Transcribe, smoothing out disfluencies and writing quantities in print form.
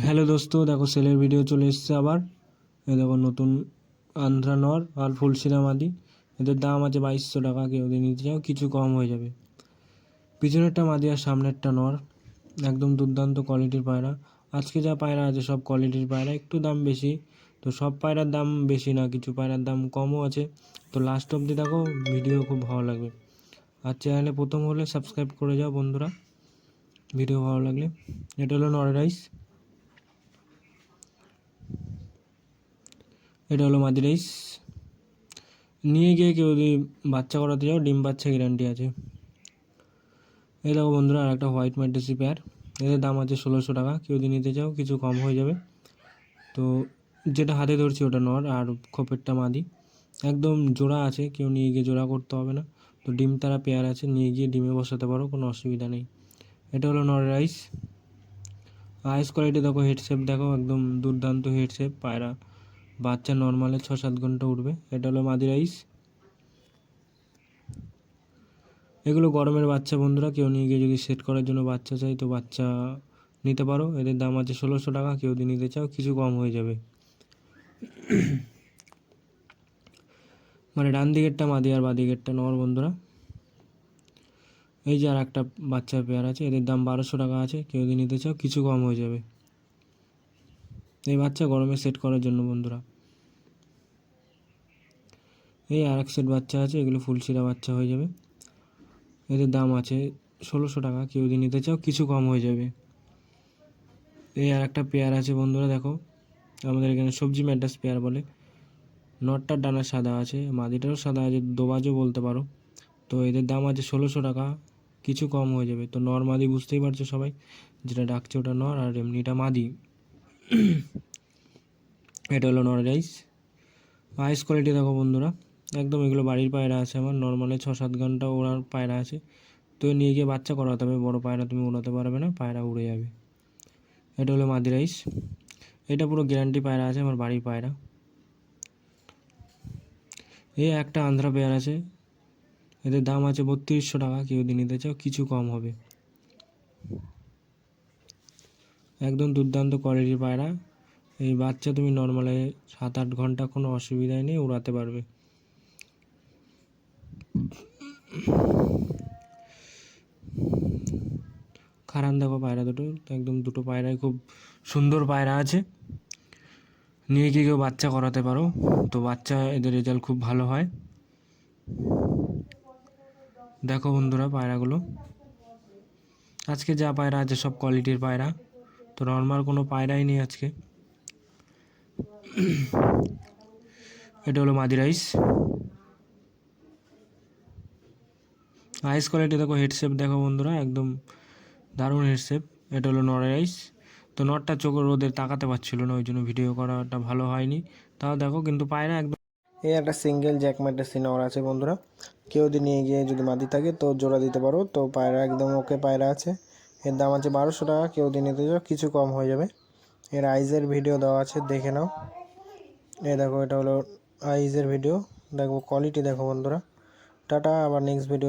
Hello দোস্ত, দেখো সেলের ভিডিও চলে এসেছে আবার। এই দেখো নতুন আন্ধ্রা নর আর ফুলশিরা মাদি। এদের দাম আছে 2200 টাকা। কেউ যদি নিতে চাও কিছু কম হয়ে যাবে। পিছনেরটা মাদি আর সামনেরটা নর, একদম দুর্দান্ত কোয়ালিটির পায়রা। আজকে যা পায়রা আছে সব কোয়ালিটির পায়রা, একটু দাম বেশি। তো সব পায়রার দাম বেশি না, কিছু পায়রার দাম কমও আছে। তো লাস্ট অবধি দেখো, ভিডিও খুব ভালো লাগবে। আর চ্যানেলে প্রথম হলে সাবস্ক্রাইব করে যাও বন্ধুরা, ভিডিও ভালো লাগলে। এটা হলো নর রাইস, এটা হলো মাদি রাইস। নিয়ে গিয়ে কেউ যদি বাচ্চা করাতে যাও, ডিম বাচ্চা গ্যারান্টি আছে। এই দেখো বন্ধুরা, আর একটা হোয়াইট ম্যাড্রেসি পেয়ার। এদের দাম আছে 1600 টাকা। কেউ যদি নিতে চাও কিছু কম হয়ে যাবে। তো যেটা হাতে ধরছি ওটা নর, আর খোপেরটা মাদি। একদম জোড়া আছে, কেউ নিয়ে গিয়ে জোড়া করতে হবে না। তো ডিম তারা পেয়ার আছে, নিয়ে গিয়ে ডিমে বসাতে পারো, কোনো অসুবিধা নেই। এটা হলো নর রাইস। আইস কোয়ালিটি দেখো, হেড শেপ দেখো, একদম দুর্দান্ত হেড শেপ। পায়রা বাচ্চা নর্মালে 6-7 ঘন্টা উঠবে। এটা হলো মাদি রাইস। এগুলো গরমের বাচ্চা বন্ধুরা, কেউ নিয়ে গিয়ে যদি সেট করার জন্য বাচ্চা চাই তো বাচ্চা নিতে পারো। এদের দাম আছে 1600 টাকা। কেউ যদি নিতে চাও কিছু কম হয়ে যাবে। মানে ডান দিকেরটা মাদি আর বাঁ দিকেরটা নর বন্ধুরা। এই যে আর একটা বাচ্চার পেয়ার আছে, এদের দাম 1200 টাকা আছে। কেউ যদি নিতে চাও কিছু কম হয়ে যাবে। এই বাচ্চা গরমে সেট করার জন্য বন্ধুরা। এই আর এক সেট বাচ্চা আছে, এগুলো ফুলশিরা বাচ্চা হয়ে যাবে। এদের দাম আছে 1600 টাকা। কেউ যদি নিতে চাও কিছু কম হয়ে যাবে। এই আর একটা পেয়ার আছে বন্ধুরা, দেখো আমাদের এখানে সবজি ম্যাড্রাস পেয়ার বলে। নটটার ডানা সাদা আছে, মাদিটারও সাদা আছে, দোবাজও বলতে পারো। তো এদের দাম আছে 1600 টাকা। কিছু কম হয়ে যাবে। তো নর মাদি বুঝতেই পারছো সবাই, যেটা ডাকছে ওটা নর আর এমনিটা মাদি। এটা হলো নর রাইস। আইস কোয়ালিটি দেখো বন্ধুরা, একদম এগুলো বাড়ির পায়রা আছে আমার। নর্মালে 6-7 ঘন্টা ওড়ার পায়রা আছে। তো নিয়ে গিয়ে বাচ্চা করাতে হবে, বড় পায়রা তুমি উড়াতে পারবে না, পায়রা উড়ে যাবে। এটা হলো মাদি রাইস। এটা পুরো গ্যারান্টি পায়রা আছে, আমার বাড়ির পায়রা। এই একটা আন্ধ্রা পেয়ার আছে, এদের দাম আছে 3200 টাকা। কেউ যদি নিতে চাও কিছু কম হবে। একদম দুর্দান্ত কোয়ালিটির পায়রা। এই বাচ্চা তুমি নর্মালে 7-8 ঘন্টা কোনো অসুবিধাই নেই, উড়াতে পারবে। খারান দেখো পায়রা দুটো, একদম দুটো পায়রাই খুব সুন্দর পায়রা আছে। নিয়ে গিয়ে কেউ বাচ্চা করাতে পারো, তো বাচ্চা এদের রেজাল্ট খুব ভালো হয়। দেখো বন্ধুরা পায়রাগুলো, আজকে যা পায়রা আছে সব কোয়ালিটির পায়রা। তো নর্মাল কোনো পায়রাই নেই আজকে। এটা হলো মাদি রাইস। আইস কোয়ালিটি দেখো, হেড শেপ দেখো বন্ধুরা, একদম দারুণ হেড শেপ। এটা হলো নর রাইস। তো নটটা চোখে রোদে তাকাতে পারছিল না, ওই জন্য ভিডিও করাটা ভালো হয়নি। তাও দেখো কিন্তু পায়রা একদম। এই একটা সিঙ্গেল জ্যাক ম্যাড্রেসি নর আছে বন্ধুরা। কেউ যদি নিয়ে গিয়ে যদি মাদি থাকে তো জোড়া দিতে পারো। তো পায়রা একদম ওকে পায়রা আছে। এর দাম আছে 1200 টাকা। কেউ যদি নিতে চাও কিছু কম হয়ে যাবে। এর আইজের ভিডিও দেওয়া আছে, দেখে নাও। এই দেখো, এটা হলো আইজের ভিডিও। দেখো কোয়ালিটি দেখো বন্ধুরা। টাটা, আবার নেক্সট ভিডিও।